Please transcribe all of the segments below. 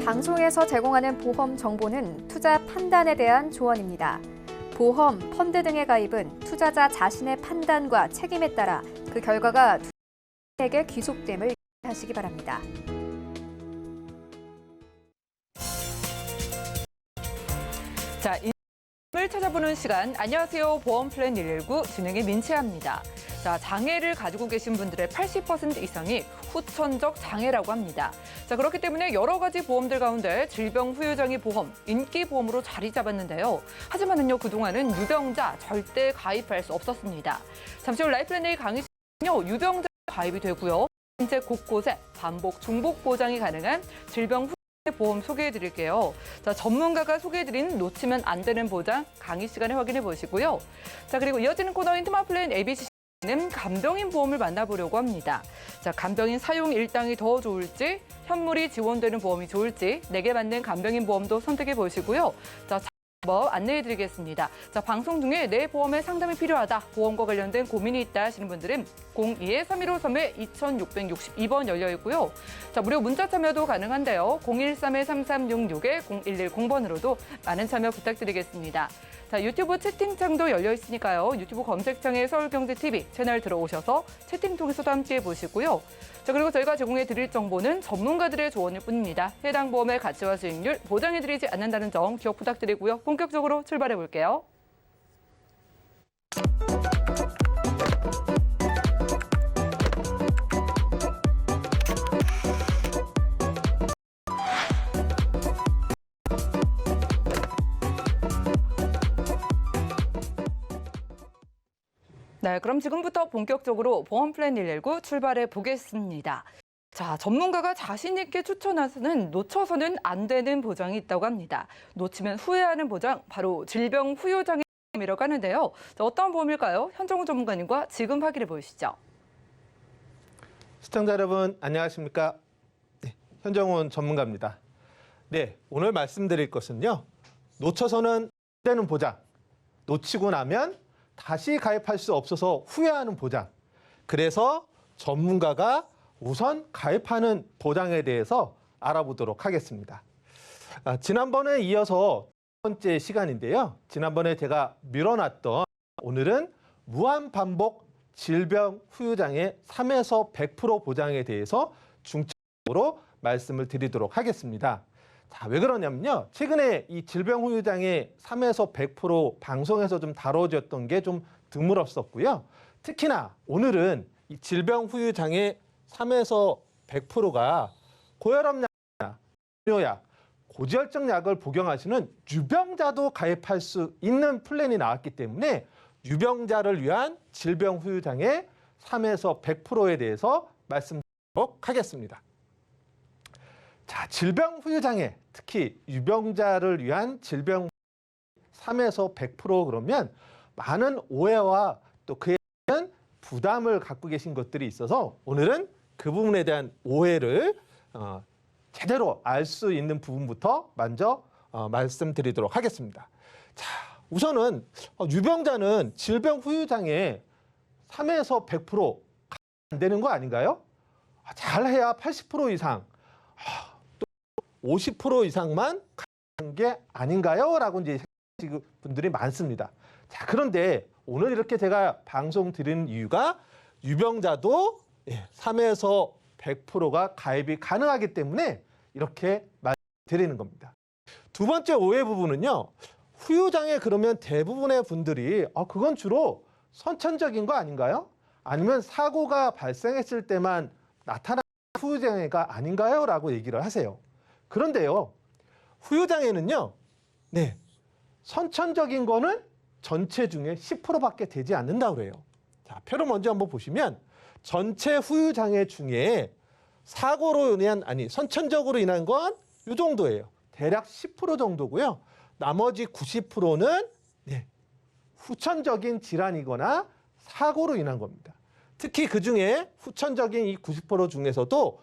방송에서 제공하는 보험 정보는 투자 판단에 대한 조언입니다. 보험, 펀드 등의 가입은 투자자 자신의 판단과 책임에 따라 그 결과가 투자자에게 귀속됨을 하시기 바랍니다. 자, 인을 찾아보는 시간. 안녕하세요. 보험 플랜 119 진행의 민채아입니다. 자, 장애를 가지고 계신 분들의 80% 이상이 후천적 장애라고 합니다. 자, 그렇기 때문에 여러 가지 보험들 가운데 질병 후유장애 보험, 인기 보험으로 자리 잡았는데요. 하지만은요, 그동안은 유병자 절대 가입할 수 없었습니다. 잠시 후 라이플랜 A 강의 시간은요, 유병자 가입이 되고요. 현재 곳곳에 반복, 중복 보장이 가능한 질병 후유장애 보험 소개해드릴게요. 자, 전문가가 소개해드린 놓치면 안 되는 보장 강의 시간에 확인해 보시고요. 자, 그리고 이어지는 코너인 트마플랜 ABC 는 간병인 보험을 만나보려고 합니다. 자, 간병인 사용 일당이 더 좋을지, 현물이 지원되는 보험이 좋을지, 내게 맞는 간병인 보험도 선택해 보시고요. 자, 뭐 안내해드리겠습니다. 자, 방송 중에 내 보험에 상담이 필요하다, 보험과 관련된 고민이 있다 하시는 분들은 02-3153-2662번 열려 있고요. 자, 무료 문자 참여도 가능한데요. 013-3366-0110번으로도 많은 참여 부탁드리겠습니다. 자, 유튜브 채팅창도 열려 있으니까요. 유튜브 검색창에 서울경제TV 채널 들어오셔서 채팅 통해서도 함께해 보시고요. 자, 그리고 저희가 제공해 드릴 정보는 전문가들의 조언일 뿐입니다. 해당 보험의 가치와 수익률 보장해 드리지 않는다는 점 기억 부탁드리고요. 본격적으로 출발해 볼게요. 네, 그럼 지금부터 본격적으로 보험 플랜 119 출발해 보겠습니다. 자, 전문가가 자신 있게 추천하는 놓쳐서는 안 되는 보장이 있다고 합니다. 놓치면 후회하는 보장, 바로 질병 후유장애라고 하는데요. 자, 어떤 보험일까요? 현정우 전문가님과 지금 확인해 보시죠. 시청자 여러분, 안녕하십니까? 네, 현정훈 전문가입니다. 네, 오늘 말씀드릴 것은요. 놓쳐서는 안 되는 보장, 놓치고 나면 다시 가입할 수 없어서 후회하는 보장. 그래서 전문가가 우선 가입하는 보장에 대해서 알아보도록 하겠습니다. 지난번에 이어서 두 번째 시간인데요. 지난번에 제가 미뤄놨던 오늘은 무한반복 질병 후유장애 3에서 100% 보장에 대해서 중점적으로 말씀을 드리도록 하겠습니다. 자, 왜 그러냐면요. 최근에 이 질병 후유장애 3에서 100% 방송에서 좀 다뤄졌던 게 좀 드물었었고요. 특히나 오늘은 이 질병 후유장애 3에서 100%가 고혈압약이나 당뇨약, 고지혈증 약을 복용하시는 유병자도 가입할 수 있는 플랜이 나왔기 때문에 유병자를 위한 질병 후유장애 3에서 100%에 대해서 말씀드리도록 하겠습니다. 자, 질병 후유장애, 특히 유병자를 위한 질병 3에서 100% 그러면 많은 오해와 또 그에 대한 부담을 갖고 계신 것들이 있어서 오늘은 그 부분에 대한 오해를 제대로 알 수 있는 부분부터 먼저 말씀드리도록 하겠습니다. 자, 우선은 유병자는 질병 후유장애 3에서 100% 안 되는 거 아닌가요? 잘해야 80% 이상, 50% 이상만 가는 게 아닌가요? 라고 이제 생각하시는 분들이 많습니다. 자, 그런데 오늘 이렇게 제가 방송 드리는 이유가 유병자도 3에서 100%가 가입이 가능하기 때문에 이렇게 말씀드리는 겁니다. 두 번째 오해 부분은요. 후유장애 그러면 대부분의 분들이 그건 주로 선천적인 거 아닌가요? 아니면 사고가 발생했을 때만 나타나는 후유장애가 아닌가요? 라고 얘기를 하세요. 그런데요, 후유장애는요, 선천적인 거는 전체 중에 10%밖에 되지 않는다고 그래요. 자, 표를 먼저 한번 보시면 전체 후유장애 중에 사고로 인한, 선천적으로 인한 건 이 정도예요. 대략 10% 정도고요. 나머지 90%는 후천적인 질환이거나 사고로 인한 겁니다. 특히 그 중에 후천적인 이 90% 중에서도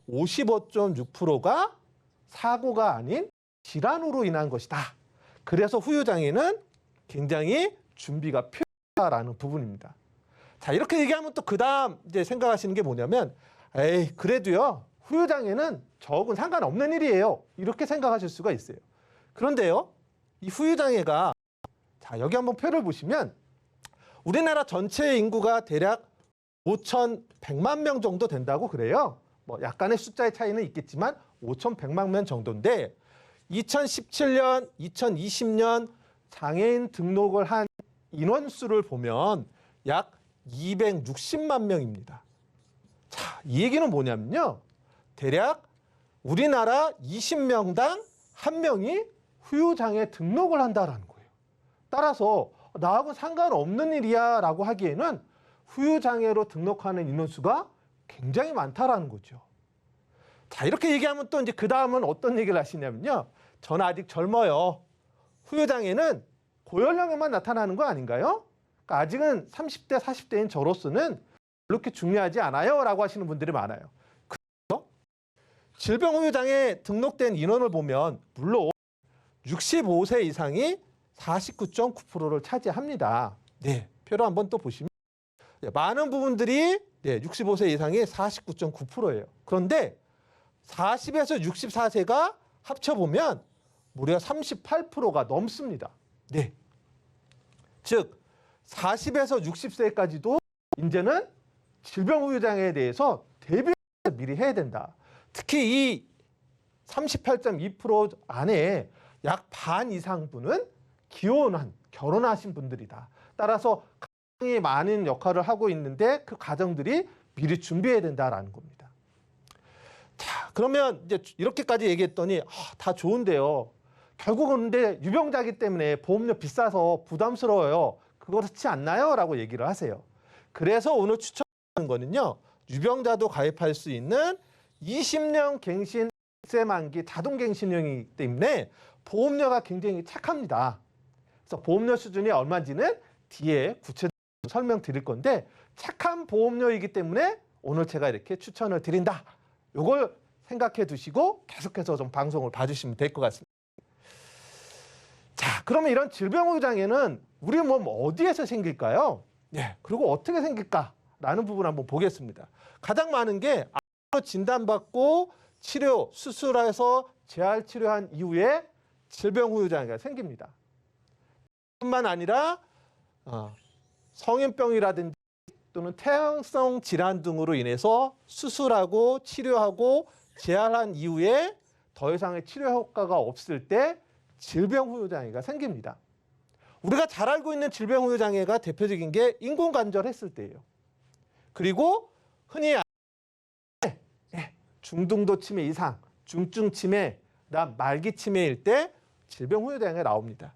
55.6%가 사고가 아닌 질환으로 인한 것이다. 그래서 후유장애는 굉장히 준비가 필요하다라는 부분입니다. 자, 이렇게 얘기하면 또 그 다음 이제 생각하시는 게 뭐냐면, 그래도요, 후유장애는 저하고는 상관없는 일이에요. 이렇게 생각하실 수가 있어요. 그런데요, 이 후유장애가, 자, 여기 한번 표를 보시면 우리나라 전체 인구가 대략 5,100만 명 정도 된다고 그래요. 뭐 약간의 숫자의 차이는 있겠지만 5,100만 명 정도인데 2017년, 2020년 장애인 등록을 한 인원수를 보면 약 260만 명입니다. 자, 이 얘기는 뭐냐면요. 대략 우리나라 20명당 1명이 후유장애 등록을 한다라는 거예요. 따라서 나하고 상관없는 일이야 라고 하기에는 후유장애로 등록하는 인원수가 굉장히 많다라는 거죠. 자, 이렇게 얘기하면 또 이제 그 다음은 어떤 얘기를 하시냐면요. 저는 아직 젊어요. 후유장애는 고연령에만 나타나는 거 아닌가요? 그러니까 아직은 30대, 40대인 저로서는 그렇게 중요하지 않아요 라고 하시는 분들이 많아요. 그래서 질병후유장애 등록된 인원을 보면 물론 65세 이상이 49.9%를 차지합니다. 네, 표를 한번 또 보시면 많은 부분들이 65세 이상이 49.9%예요. 그런데 40에서 64세가 합쳐보면 무려 38%가 넘습니다. 네. 즉 40에서 60세까지도 이제는 질병후유장애에 대해서 대비를 미리 해야 된다. 특히 이 38.2% 안에 약 반 이상 분은 결혼하신 분들이다. 따라서 가장이 많은 역할을 하고 있는데 그 가정들이 미리 준비해야 된다라는 겁니다. 자, 그러면 이제 이렇게까지 얘기했더니 다 좋은데요. 결국은 근데 유병자이기 때문에 보험료 비싸서 부담스러워요. 그렇지 않나요? 라고 얘기를 하세요. 그래서 오늘 추천하는 거는요. 유병자도 가입할 수 있는 20년 갱신 만기 자동갱신형이기 때문에 보험료가 굉장히 착합니다. 그래서 보험료 수준이 얼마인지는 뒤에 구체적으로 설명드릴 건데 착한 보험료이기 때문에 오늘 제가 이렇게 추천을 드린다. 이걸 생각해 두시고 계속해서 좀 방송을 봐주시면 될 것 같습니다. 자, 그러면 이런 질병후유장애는 우리 몸 어디에서 생길까요? 네, 그리고 어떻게 생길까라는 부분 한번 보겠습니다. 가장 많은 게 암으로 진단받고 치료, 수술해서 재활 치료한 이후에 질병후유장애가 생깁니다. 뿐만 아니라 성인병이라든지 또는 태양성 질환 등으로 인해서 수술하고 치료하고 재활한 이후에 더 이상의 치료 효과가 없을 때 질병후유장애가 생깁니다. 우리가 잘 알고 있는 질병후유장애가 대표적인 게 인공관절했을 때예요. 그리고 흔히 중등도 치매 이상, 중증 치매, 그다음 말기 치매일 때 질병후유장애가 나옵니다.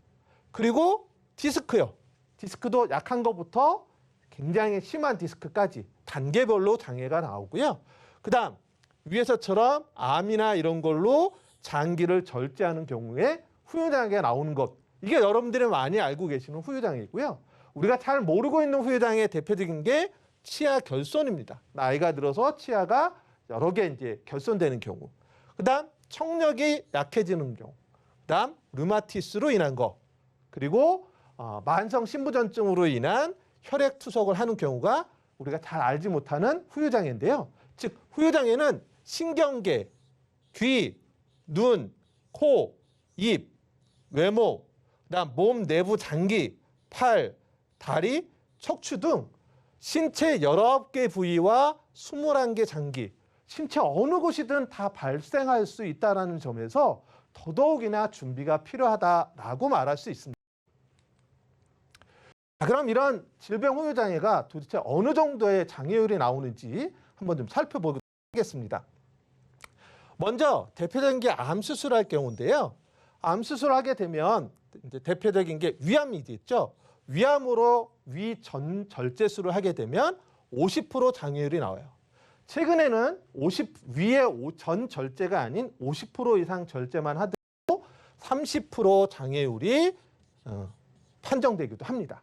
그리고 디스크요. 디스크도 약한 것부터 굉장히 심한 디스크까지 단계별로 장애가 나오고요. 그다음 위에서처럼 암이나 이런 걸로 장기를 절제하는 경우에 후유장애가 나오는 것. 이게 여러분들이 많이 알고 계시는 후유장애이고요. 우리가 잘 모르고 있는 후유장애의 대표적인 게 치아 결손입니다. 나이가 들어서 치아가 여러 개 이제 결손되는 경우. 그다음 청력이 약해지는 경우. 그다음 류마티스로 인한 거. 그리고 만성 신부전증으로 인한 혈액 투석을 하는 경우가 우리가 잘 알지 못하는 후유장애인데요. 즉 후유장애는 신경계, 귀, 눈, 코, 입, 외모, 그다음 몸 내부 장기, 팔, 다리, 척추 등 신체 19개 부위와 21개 장기, 신체 어느 곳이든 다 발생할 수 있다는 점에서 더더욱이나 준비가 필요하다라고 말할 수 있습니다. 자, 그럼 이런 질병후유장애가 도대체 어느 정도의 장애율이 나오는지 한번 좀 살펴보도록 하겠습니다. 먼저 대표적인 게 암 수술할 경우인데요. 암 수술하게 되면 이제 대표적인 게 위암이겠죠. 위암으로 위 전 절제술을 하게 되면 50% 장애율이 나와요. 최근에는 위의 전 절제가 아닌 50% 이상 절제만 하더라도 30% 장애율이 판정되기도 합니다.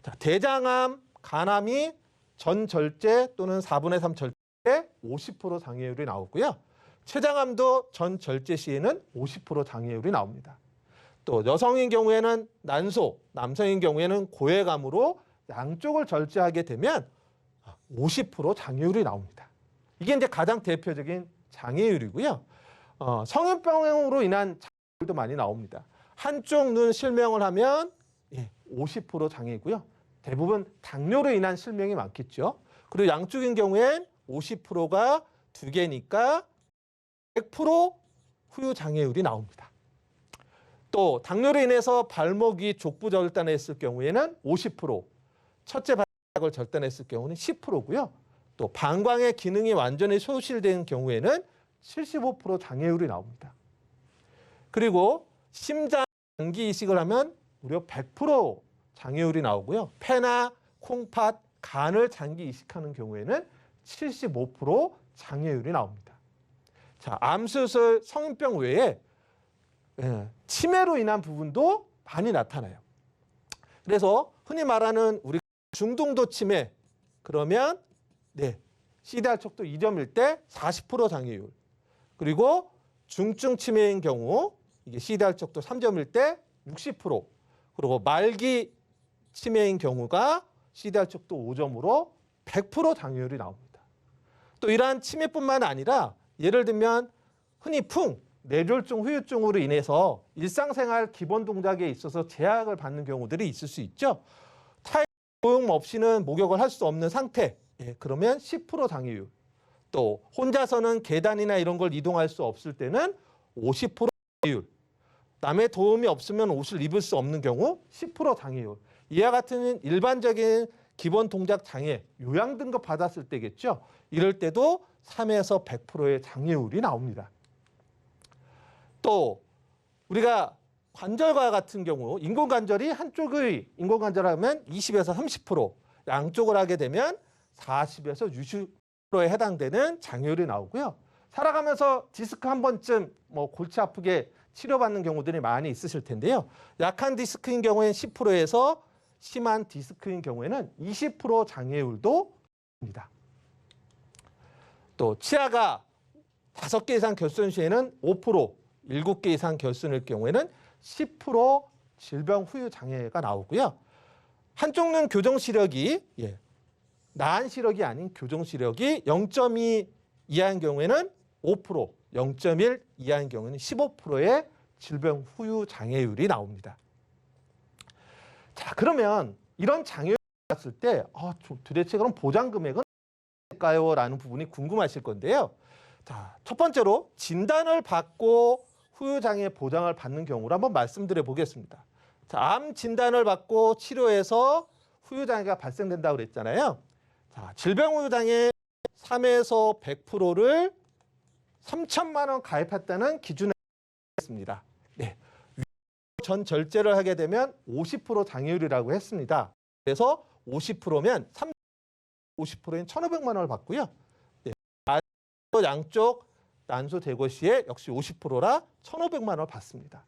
자, 대장암, 간암이 전 절제 또는 4분의 3 절제 50% 장애율이 나오고요. 췌장암도 전 절제 시에는 50% 장애율이 나옵니다. 또 여성인 경우에는 난소, 남성인 경우에는 고해감으로 양쪽을 절제하게 되면 50% 장애율이 나옵니다. 이게 이제 가장 대표적인 장애율이고요. 성인병으로 인한 장애율도 많이 나옵니다. 한쪽 눈 실명을 하면 50% 장애이고요. 대부분 당뇨로 인한 실명이 많겠죠. 그리고 양쪽인 경우엔 50%가 두 개니까 100% 후유 장애율이 나옵니다. 또 당뇨로 인해서 발목 위 족부 절단했을 경우에는 50%, 첫째 발목을 절단했을 경우는 10%고요. 또 방광의 기능이 완전히 소실된 경우에는 75% 장애율이 나옵니다. 그리고 심장 장기 이식을 하면 무려 100% 장애율이 나오고요. 폐나 콩팥, 간을 장기 이식하는 경우에는 75% 장애율이 나옵니다. 자, 암수술, 성인병 외에 치매로 인한 부분도 많이 나타나요. 그래서 흔히 말하는 우리 중등도 치매 그러면 CDR 척도 2점일 때 40% 장애율. 그리고 중증 치매인 경우 이게 CDR 척도 3점일 때 60%. 그리고 말기 치매인 경우가 CDR 척도 5점으로 100% 장애율이 나옵니다. 또 이러한 치매뿐만 아니라 예를 들면 흔히 뇌졸중, 후유증으로 인해서 일상생활 기본 동작에 있어서 제약을 받는 경우들이 있을 수 있죠. 타입 도움 없이는 목욕을 할 수 없는 상태. 그러면 10% 장애율. 또 혼자서는 계단이나 이런 걸 이동할 수 없을 때는 50% 장애율. 남의 도움이 없으면 옷을 입을 수 없는 경우 10% 장애율. 이와 같은 일반적인 기본 동작 장애, 요양 등급 받았을 때겠죠. 이럴 때도 3에서 100%의 장애율이 나옵니다. 또 우리가 관절과 같은 경우 인공관절이 한쪽의 인공관절하면 20에서 30%, 양쪽을 하게 되면 40에서 60%에 해당되는 장애율이 나오고요. 살아가면서 디스크 한 번쯤 골치 아프게 치료받는 경우들이 많이 있으실 텐데요. 약한 디스크인 경우에는 10%에서 심한 디스크인 경우에는 20% 장애율도 있습니다. 또 치아가 5개 이상 결손 시에는 5%, 7개 이상 결손일 경우에는 10% 질병 후유 장애가 나오고요. 한쪽 눈 교정 시력이 나은 시력이 아닌 교정 시력이 0.2 이하인 경우에는 5%, 0.1 이하인 경우에는 15%의 질병 후유 장애율이 나옵니다. 자, 그러면 이런 장애율이 나왔을 때 도대체 그럼 보장 금액은 얼마일까요? 라는 부분이 궁금하실 건데요. 자, 첫 번째로 진단을 받고 후유 장애 보장을 받는 경우를 한번 말씀드려 보겠습니다. 자, 암 진단을 받고 치료해서 후유 장애가 발생된다고 그랬잖아요. 자, 질병 후유 장애 3에서 100%를 3천만 원 가입했다는 기준을 했습니다. 전 절제를 하게 되면 50% 장애율이라고 했습니다. 그래서 50%면 50%인 1,500만 원을 받고요. 양쪽 난소 제거 시에 역시 50%라 1,500만 원을 받습니다.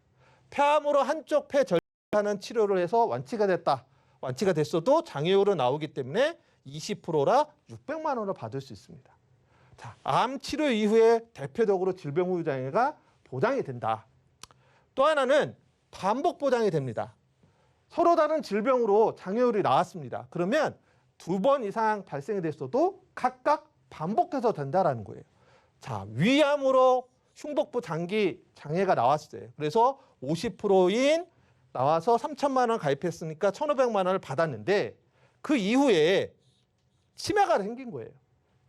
폐암으로 한쪽 폐 절제하는 치료를 해서 완치가 됐다. 완치가 됐어도 장애율은 나오기 때문에 20%라 600만 원을 받을 수 있습니다. 자, 암 치료 이후에 대표적으로 질병 후유 장애가 보장이 된다. 또 하나는 반복 보장이 됩니다. 서로 다른 질병으로 장애율이 나왔습니다. 그러면 2번 이상 발생이 됐어도 각각 반복해서 된다라는 거예요. 자, 위암으로 흉복부 장기 장애가 나왔어요. 그래서 50%인 나와서 3천만 원 가입했으니까 1,500만 원을 받았는데 그 이후에 치매가 생긴 거예요.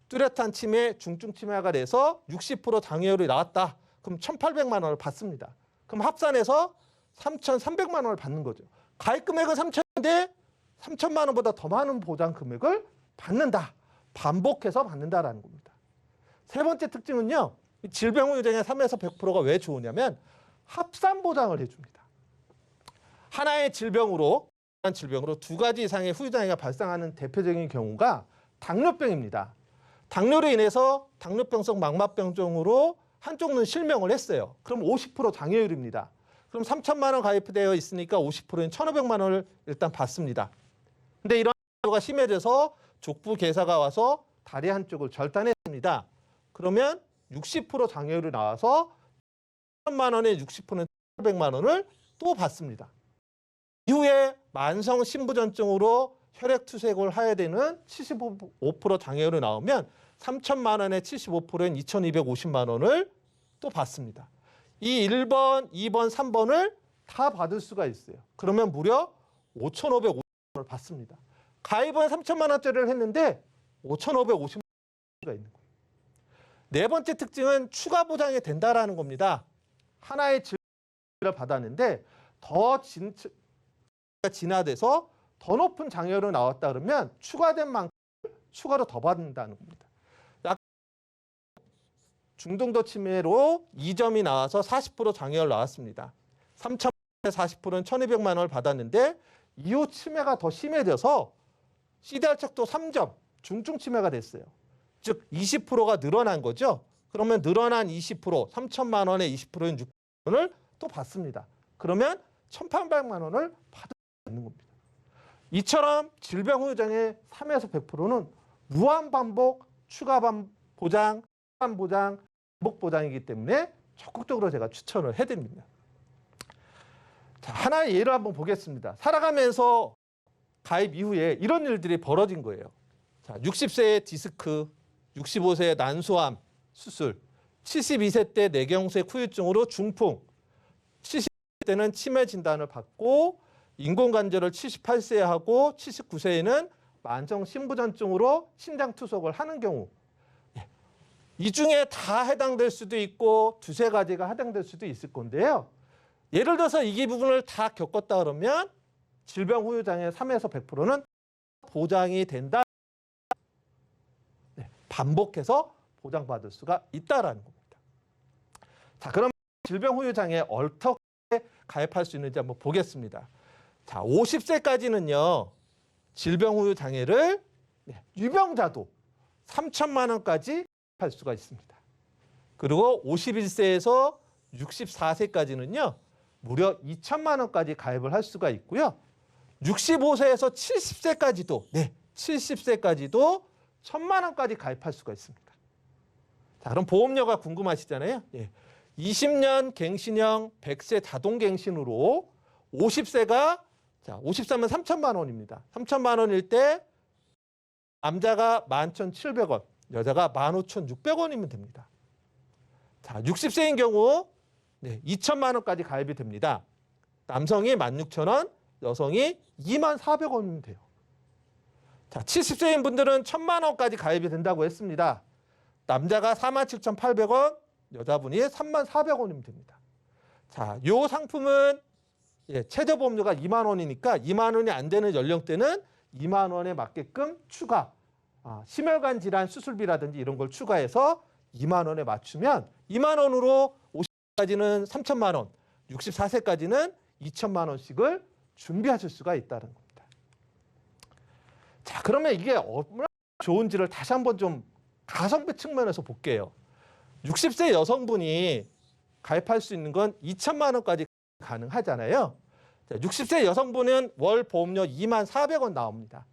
뚜렷한 치매, 중증 치매가 돼서 60% 장애율이 나왔다. 그럼 1,800만 원을 받습니다. 그럼 합산해서 3,300만 원을 받는 거죠. 가입 금액은 3천인데 3천만 원보다 더 많은 보장 금액을 받는다. 반복해서 받는다라는 겁니다. 세 번째 특징은요. 질병 후유 장애 3에서 100%가 왜 좋으냐면 합산 보장을 해줍니다. 하나의 질병으로 2가지 이상의 후유 장애가 발생하는 대표적인 경우가 당뇨병입니다. 당뇨로 인해서 당뇨병성 망막병증으로 한쪽 눈 실명을 했어요. 그럼 50% 장애율입니다. 그럼 3천만 원 가입되어 있으니까 50%인 1,500만 원을 일단 받습니다. 근데 이런 경우가 심해져서 족부 괴사가 와서 다리 한쪽을 절단했습니다. 그러면 60% 장애율이 나와서 1,000만 원에 60%는 1,500만 원을 또 받습니다. 이후에 만성 심부전증으로 혈액 투석을 해야 되는 75% 장애율이 나오면 3천만 원의 75%인 2,250만 원을 또 받습니다. 이 1번, 2번, 3번을 다 받을 수가 있어요. 그러면 무려 5,550만 원을 받습니다. 가입은 3천만 원짜리를 했는데 5,550만 원가 있는 거예요. 네 번째 특징은 추가 보장이 된다라는 겁니다. 하나의 질병을 받았는데 더 진화돼서 더 높은 장애로 나왔다 그러면 추가된 만큼 추가로 더 받는다는 겁니다. 중등도 치매로 2점이 나와서 40% 장애율 나왔습니다. 3천만 원에 40%는 1,200만 원을 받았는데 이후 치매가 더 심해져서 CDR 척도 3점 중증 치매가 됐어요. 즉 20%가 늘어난 거죠. 그러면 늘어난 20%, 3천만 원의 20%인 600만 원을 또 받습니다. 그러면 1,800만 원을 받을 수 있는 겁니다. 이처럼 질병 후유 장애 3에서 100%는 무한 반복 추가 보장, 보장, 반복 보장이기 때문에 적극적으로 제가 추천을 해드립니다. 자, 하나의 예를 한번 보겠습니다. 살아가면서 가입 이후에 이런 일들이 벌어진 거예요. 자, 60세의 디스크, 65세의 난소암 수술, 72세 때 뇌경색 후유증으로 중풍, 70세 때는 치매 진단을 받고 인공관절을 78세에 하고 79세에는 만성 심부전증으로 심장 투석을 하는 경우, 이 중에 다 해당될 수도 있고 두세 가지가 해당될 수도 있을 건데요. 예를 들어서 이 부분을 다 겪었다 그러면 질병 후유 장애 3에서 100%는 보장이 된다. 반복해서 보장받을 수가 있다라는 겁니다. 자, 그럼 질병 후유 장애 어떻게 가입할 수 있는지 한번 보겠습니다. 자, 50세까지는요. 질병 후유 장애를 유병자도 3천만 원까지 할 수가 있습니다. 그리고 51세에서 64세까지는요. 무려 2천만 원까지 가입을 할 수가 있고요. 65세에서 70세까지도 70세까지도 1,000만 원까지 가입할 수가 있습니다. 자, 그럼 보험료가 궁금하시잖아요. 20년 갱신형 100세 자동갱신으로 50세가 53면 3천만 원입니다. 3천만 원일 때 남자가 11,700원, 여자가 15,600원이면 됩니다. 자, 60세인 경우 2천만 원까지 가입이 됩니다. 남성이 16,000원, 여성이 24,400원이면 돼요. 자, 70세인 분들은 1,000만 원까지 가입이 된다고 했습니다. 남자가 47,800원, 여자분이 34,400원이면 됩니다. 자, 요 상품은 최저보험료가 2만 원이니까 2만 원이 안 되는 연령대는 2만 원에 맞게끔 추가, 심혈관 질환 수술비라든지 이런 걸 추가해서 2만 원에 맞추면 2만 원으로 50세까지는 3천만 원, 64세까지는 2천만 원씩을 준비하실 수가 있다는 겁니다. 자, 그러면 이게 얼마나 좋은지를 다시 한번 좀 가성비 측면에서 볼게요. 60세 여성분이 가입할 수 있는 건 2천만 원까지 가능하잖아요. 자, 60세 여성분은 월 보험료 24,400원 나옵니다.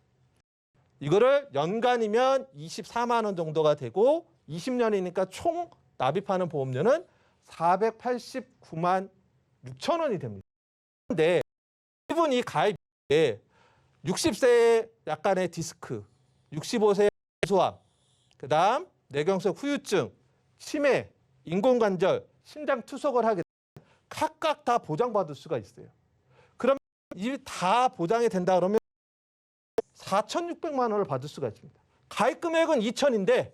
이거를 연간이면 24만 원 정도가 되고 20년이니까 총 납입하는 보험료는 489만 6천 원이 됩니다. 그런데 이분이 가입에 60세에 약간의 디스크, 65세에 소암, 그다음 뇌경색 후유증, 치매, 인공관절, 심장 투석을 하게 되면 각각 다 보장받을 수가 있어요. 그럼 이 다 보장이 된다 그러면 4,600만 원을 받을 수가 있습니다. 가입 금액은 2천인데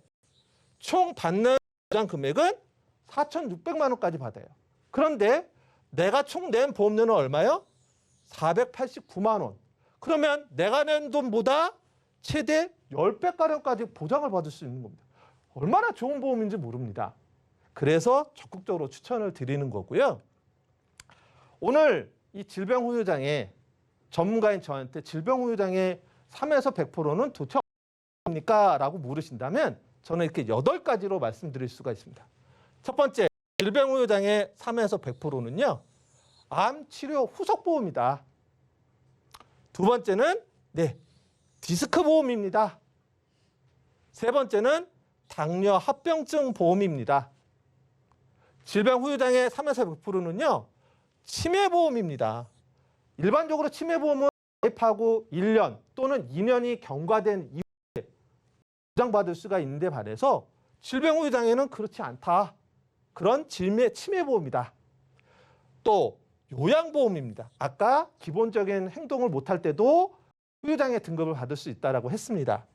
총 받는 보장 금액은 4,600만 원까지 받아요. 그런데 내가 총 낸 보험료는 얼마요? 489만 원. 그러면 내가 낸 돈보다 최대 10배가량까지 보장을 받을 수 있는 겁니다. 얼마나 좋은 보험인지 모릅니다. 그래서 적극적으로 추천을 드리는 거고요. 오늘 이 질병 후유 장애 전문가인 저한테 질병 후유 장애 3에서 100%는 도대체 어떻습니까? 라고 물으신다면 저는 이렇게 8가지로 말씀드릴 수가 있습니다. 첫 번째, 질병 후유 장애 3에서 100%는요. 암 치료 후속 보험이다. 두 번째는 디스크 보험입니다. 세 번째는 당뇨 합병증 보험입니다. 질병 후유 장애 3에서 100%는요. 치매 보험입니다. 일반적으로 치매 보험은 가입하고 1년 또는 2년이 경과된 이후에 보장받을 수가 있는데 반해서 질병후유장애는 그렇지 않다. 그런 치매보험이다. 또 요양보험입니다. 아까 기본적인 행동을 못할 때도 후유장애 등급을 받을 수 있다고 했습니다.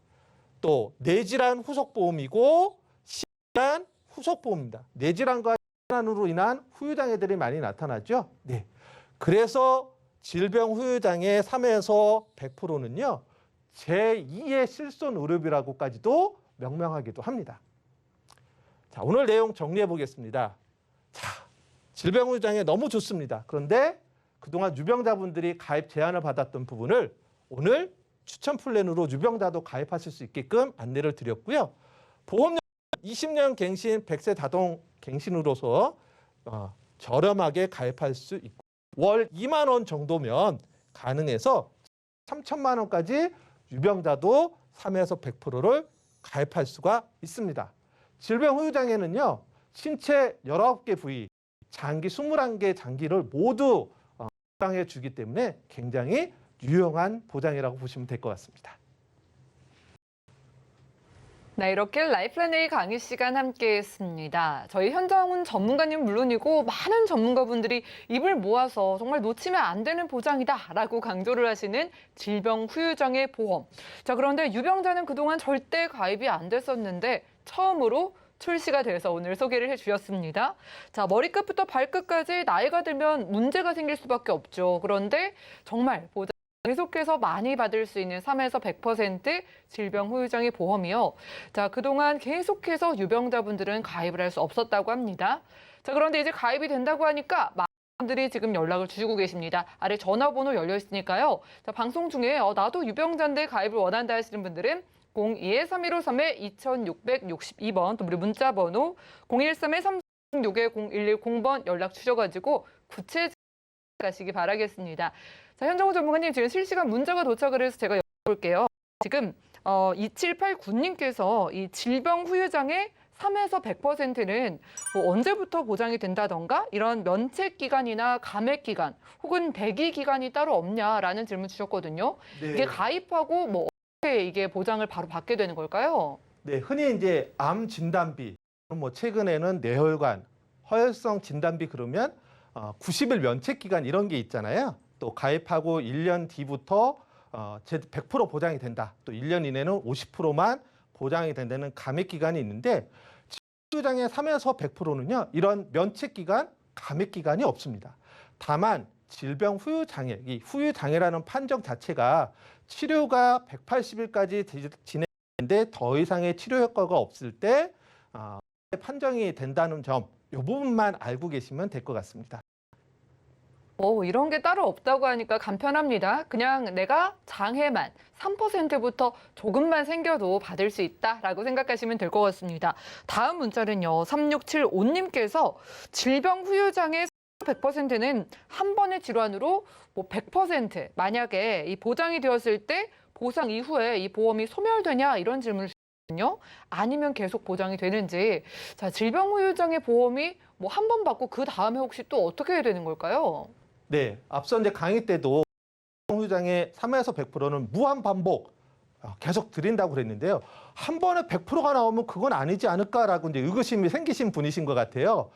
또 뇌질환 후속보험이고 질환 후속보험입니다. 뇌질환과 질환으로 인한 후유장애들이 많이 나타나죠. 네. 그래서 질병 후유장애 3에서 100%는요. 제2의 실손 의료비라고까지도 명명하기도 합니다. 자, 오늘 내용 정리해 보겠습니다. 자, 질병 후유장애 너무 좋습니다. 그런데 그동안 유병자분들이 가입 제한을 받았던 부분을 오늘 추천 플랜으로 유병자도 가입하실 수 있게끔 안내를 드렸고요. 보험료 20년 갱신 100세 다동 갱신으로서 저렴하게 가입할 수 있고 월 2만 원 정도면 가능해서 3천만 원까지 유병자도 3에서 100%를 가입할 수가 있습니다. 질병 후유장애는요. 신체 19개 부위, 장기 21개 장기를 모두 보장해 주기 때문에 굉장히 유용한 보장이라고 보시면 될 것 같습니다. 네, 이렇게 라이플랜 A 강의 시간 함께했습니다. 저희 현정훈 전문가님 물론이고 많은 전문가분들이 입을 모아서 정말 놓치면 안 되는 보장이다라고 강조를 하시는 질병 후유장애 보험. 자, 그런데 유병자는 그동안 절대 가입이 안 됐었는데 처음으로 출시가 돼서 오늘 소개를 해주셨습니다. 자, 머리끝부터 발끝까지 나이가 들면 문제가 생길 수밖에 없죠. 그런데 정말 보장 계속해서 많이 받을 수 있는 3에서 100% 질병 후유장애 보험이요. 자, 그동안 계속해서 유병자분들은 가입을 할 수 없었다고 합니다. 자, 그런데 이제 가입이 된다고 하니까 많은 분들이 지금 연락을 주시고 계십니다. 아래 전화번호 열려 있으니까요. 자, 방송 중에 나도 유병자인데 가입을 원한다 하시는 분들은 02-3153-2662번 또 우리 문자 번호 013-366-0110번 연락 주셔가지고 구체적으로 가시기 바라겠습니다. 자, 현정우 전문가님 지금 실시간 문자가 도착을 해서 제가 여쭤볼게요. 지금 2789님께서 이 질병 후유장애 3에서 100%는 뭐 언제부터 보장이 된다던가 이런 면책 기간이나 감액 기간 혹은 대기 기간이 따로 없냐라는 질문 주셨거든요. 네. 이게 가입하고 뭐 어떻게 이게 보장을 바로 받게 되는 걸까요? 네, 흔히 이제 암 진단비, 뭐 최근에는 뇌혈관, 허혈성 진단비 그러면 90일 면책 기간 이런 게 있잖아요. 또 가입하고 1년 뒤부터 100% 보장이 된다. 또 1년 이내는 50%만 보장이 된다는 감액 기간이 있는데 질병후유장애 3에서 100%는요. 이런 면책 기간, 감액 기간이 없습니다. 다만 질병 후유장애, 이 후유장애라는 판정 자체가 치료가 180일까지 진행되는데 더 이상의 치료 효과가 없을 때 판정이 된다는 점, 이 부분만 알고 계시면 될 것 같습니다. 이런 게 따로 없다고 하니까 간편합니다. 그냥 내가 장애만 3%부터 조금만 생겨도 받을 수 있다라고 생각하시면 될 것 같습니다. 다음 문자는요. 3675님께서 질병 후유장애 100%는 한 번의 질환으로 뭐 100% 만약에 이 보장이 되었을 때 보상 이후에 이 보험이 소멸되냐 이런 질문을 주거든요. 아니면 계속 보장이 되는지. 자, 질병 후유장애 보험이 뭐 한 번 받고 그 다음에 혹시 또 어떻게 해야 되는 걸까요? 네, 앞서 이제 강의 때도 후유장애 3에서 100%는 무한 반복 계속 드린다고 그랬는데요. 한 번에 100%가 나오면 그건 아니지 않을까라고 이제 의구심이 생기신 분이신 것 같아요.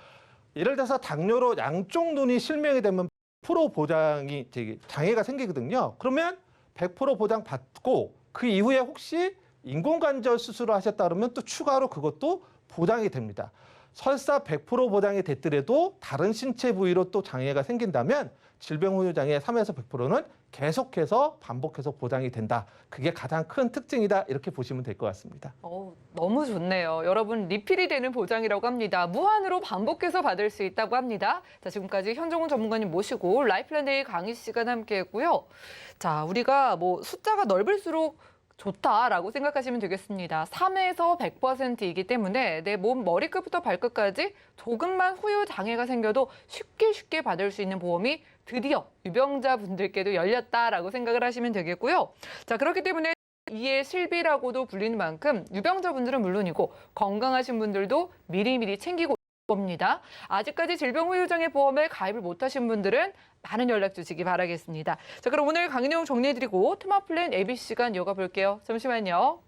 예를 들어서 당뇨로 양쪽 눈이 실명이 되면 100% 보장이 장애가 생기거든요. 그러면 100% 보장 받고 그 이후에 혹시 인공관절 수술을 하셨다 그러면 또 추가로 그것도 보장이 됩니다. 설사 100% 보장이 됐더라도 다른 신체 부위로 또 장애가 생긴다면 질병 후유장애 3에서 100%는 계속해서 반복해서 보장이 된다. 그게 가장 큰 특징이다. 이렇게 보시면 될 것 같습니다. 너무 좋네요. 여러분 리필이 되는 보장이라고 합니다. 무한으로 반복해서 받을 수 있다고 합니다. 자, 지금까지 현정훈 전문가님 모시고 라이플랜 A 강의 시간 함께했고요. 자, 우리가 뭐 숫자가 넓을수록 좋다라고 생각하시면 되겠습니다. 3에서 100%이기 때문에 내 몸 머리끝부터 발끝까지 조금만 후유 장애가 생겨도 쉽게 받을 수 있는 보험이 드디어 유병자분들께도 열렸다라고 생각을 하시면 되겠고요. 자, 그렇기 때문에 이의 실비라고도 불리는 만큼 유병자분들은 물론이고 건강하신 분들도 미리미리 챙기고 겁니다. 아직까지 질병 후유장애 보험에 가입을 못하신 분들은 많은 연락 주시기 바라겠습니다. 자, 그럼 오늘 강의 내용 정리해드리고 테마 플랜 ABC 시간 이어가 볼게요. 잠시만요.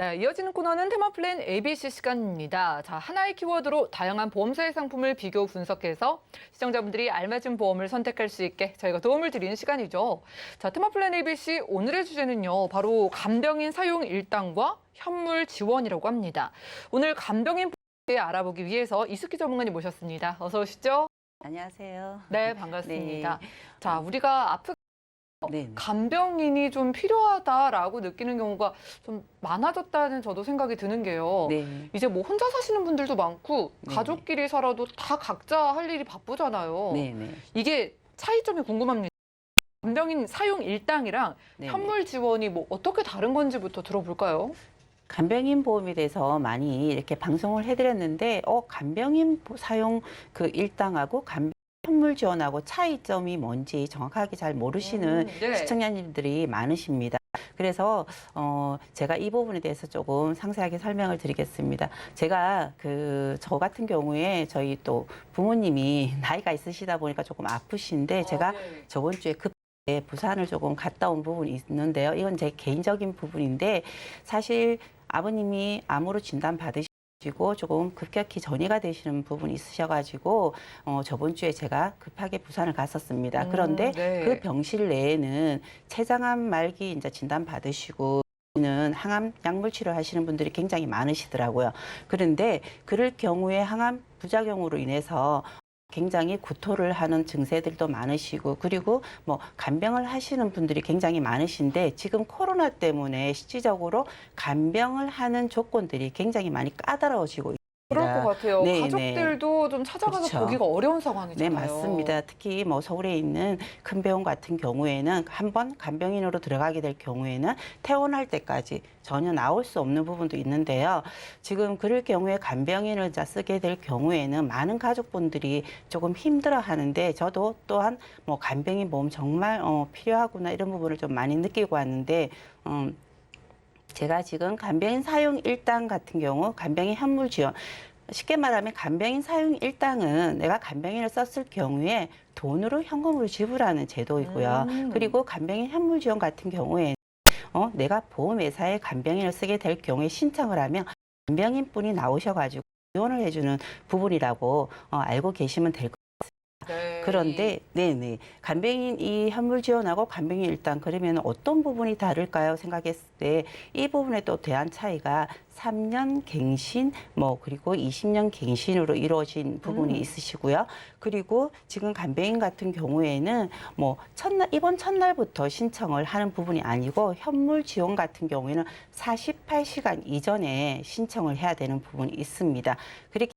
네, 이어지는 코너는 테마플랜 ABC 시간입니다. 자, 하나의 키워드로 다양한 보험사의 상품을 비교 분석해서 시청자분들이 알맞은 보험을 선택할 수 있게 저희가 도움을 드리는 시간이죠. 자, 테마플랜 ABC 오늘의 주제는요, 바로 간병인 사용 일당과 현물 지원이라고 합니다. 오늘 간병인 보험에 알아보기 위해서 이숙희 전문가님 모셨습니다. 어서 오시죠. 안녕하세요. 네, 반갑습니다. 네. 자, 우리가 네. 간병인이 좀 필요하다라고 느끼는 경우가 좀 많아졌다는 저도 생각이 드는 게요. 네. 이제 뭐 혼자 사시는 분들도 많고 네. 가족끼리 살아도 다 각자 할 일이 바쁘잖아요. 네. 네. 이게 차이점이 궁금합니다. 간병인 사용 일당이랑 네. 현물 지원이 뭐 어떻게 다른 건지부터 들어볼까요? 간병인 보험에 대해서 많이 이렇게 방송을 해드렸는데, 간병인 사용 그 일당하고 간병인 현물 지원하고 차이점이 뭔지 정확하게 잘 모르시는 네. 시청자님들이 많으십니다. 그래서 제가 이 부분에 대해서 조금 상세하게 설명을 드리겠습니다. 제가 저 같은 경우에 저희 또 부모님이 나이가 있으시다 보니까 조금 아프신데 제가 네. 저번 주에 급하게 부산을 조금 갔다 온 부분이 있는데요. 이건 제 개인적인 부분인데 사실 아버님이 암으로 진단 받으시고 조금 급격히 전이가 되시는 부분이 있으셔가지고 저번 주에 제가 급하게 부산을 갔었습니다. 그런데 네. 그 병실 내에는 췌장암 말기 이제 진단 받으시고 는 항암 약물 치료하시는 분들이 굉장히 많으시더라고요. 그런데 그럴 경우에 항암 부작용으로 인해서 굉장히 구토를 하는 증세들도 많으시고 그리고 뭐 간병을 하시는 분들이 굉장히 많으신데 지금 코로나 때문에 실질적으로 간병을 하는 조건들이 굉장히 많이 까다로워지고 있습니다. 그럴 것 같아요. 네, 가족들도 좀 찾아가서 그렇죠. 보기가 어려운 상황이잖아요. 네, 맞습니다. 특히 뭐 서울에 있는 큰 병원 같은 경우에는 한번 간병인으로 들어가게 될 경우에는 퇴원할 때까지 전혀 나올 수 없는 부분도 있는데요. 지금 그럴 경우에 간병인을 쓰게 될 경우에는 많은 가족분들이 조금 힘들어 하는데 저도 또한 뭐 간병인 보험 정말 필요하구나 이런 부분을 좀 많이 느끼고 왔는데 제가 지금 간병인 사용 일당 같은 경우 간병인 현물 지원 쉽게 말하면 간병인 사용 일당은 내가 간병인을 썼을 경우에 돈으로 현금으로 지불하는 제도이고요. 그리고 간병인 현물 지원 같은 경우에 내가 보험회사에 간병인을 쓰게 될 경우에 신청을 하면 간병인분이 나오셔가지고 지원을 해주는 부분이라고 알고 계시면 될 것 같습니다. 네. 그런데 네네 간병인 이 현물 지원하고 간병인 일당 그러면 어떤 부분이 다를까요? 생각했을 때 이 부분에 또 대한 차이가 3년 갱신 그리고 20년 갱신으로 이루어진 부분이 있으시고요. 그리고 지금 간병인 같은 경우에는 이번 첫날부터 신청을 하는 부분이 아니고 현물 지원 같은 경우에는 48시간 이전에 신청을 해야 되는 부분이 있습니다. 그렇게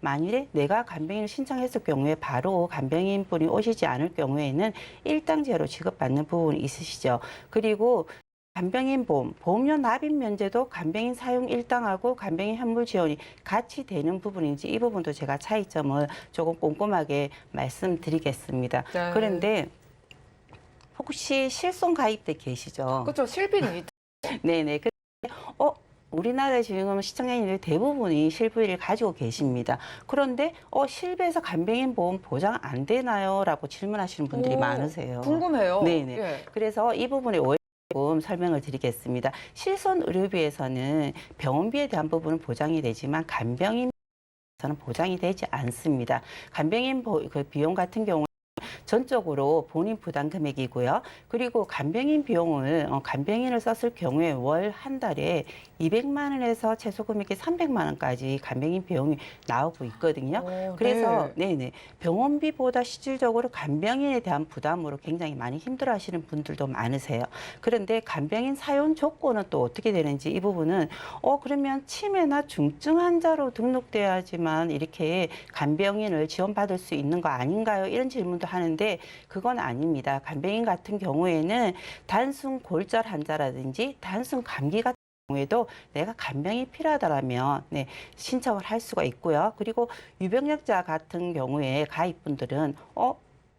만일에 내가 간병인을 신청했을 경우에 바로 간병인 분이 오시지 않을 경우에는 일당제로 지급받는 부분이 있으시죠. 그리고 간병인 보험료 납입 면제도 간병인 사용 일당하고 간병인 현물 지원이 같이 되는 부분인지 이 부분도 제가 차이점을 조금 꼼꼼하게 말씀드리겠습니다. 네. 그런데 혹시 실손 가입돼 계시죠? 그렇죠. 실빈이 네네. 우리나라에 지금 시청자님들 대부분이 실비를 가지고 계십니다. 그런데 실비에서 간병인 보험 보장 안 되나요? 라고 질문하시는 분들이 많으세요. 궁금해요. 네네. 예. 그래서 이 부분에 조금 설명을 드리겠습니다. 실손 의료비에서는 병원비에 대한 부분은 보장이 되지만 간병인에서는 보장이 되지 않습니다. 간병인 그 비용 같은 경우는 전적으로 본인 부담 금액이고요. 그리고 간병인 비용을 간병인을 썼을 경우에 월 한 달에 200만 원에서 최소 금액이 300만 원까지 간병인 비용이 나오고 있거든요. 그래서 네네 병원비보다 실질적으로 간병인에 대한 부담으로 굉장히 많이 힘들어하시는 분들도 많으세요. 그런데 간병인 사용 조건은 또 어떻게 되는지 이 부분은 그러면 치매나 중증 환자로 등록돼야지만 이렇게 간병인을 지원받을 수 있는 거 아닌가요? 이런 질문도 하는데 그건 아닙니다. 간병인 같은 경우에는 단순 골절 환자라든지 단순 감기 같은 경우에도 내가 간병이 필요하다면 신청을 할 수가 있고요. 그리고 유병력자 같은 경우에 가입분들은